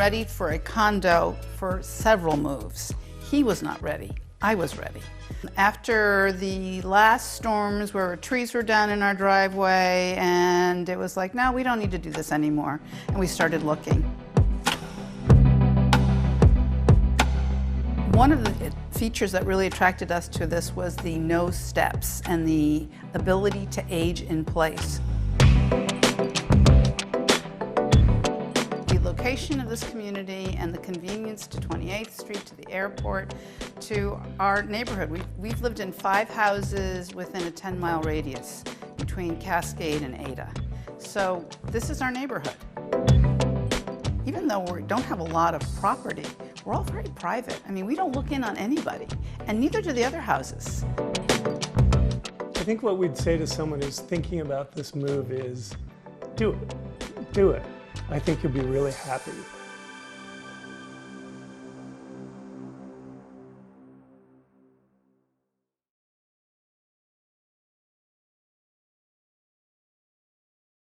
ready for a condo for several moves. He was not ready. I was ready. After the last storms where trees were down in our driveway and it was like, no, we don't need to do this anymore. And we started looking. One of the features that really attracted us to this was the no steps and the ability to age in place. The location of this community and the convenience to 28th Street, to the airport, to our neighborhood. We've lived in 5 houses within a 10-mile radius between Cascade and Ada. So this is our neighborhood. Even though we don't have a lot of property, we're all very private. I mean, we don't look in on anybody, and neither do the other houses. I think what we'd say to someone who's thinking about this move is, do it. Do it. I think you'll be really happy.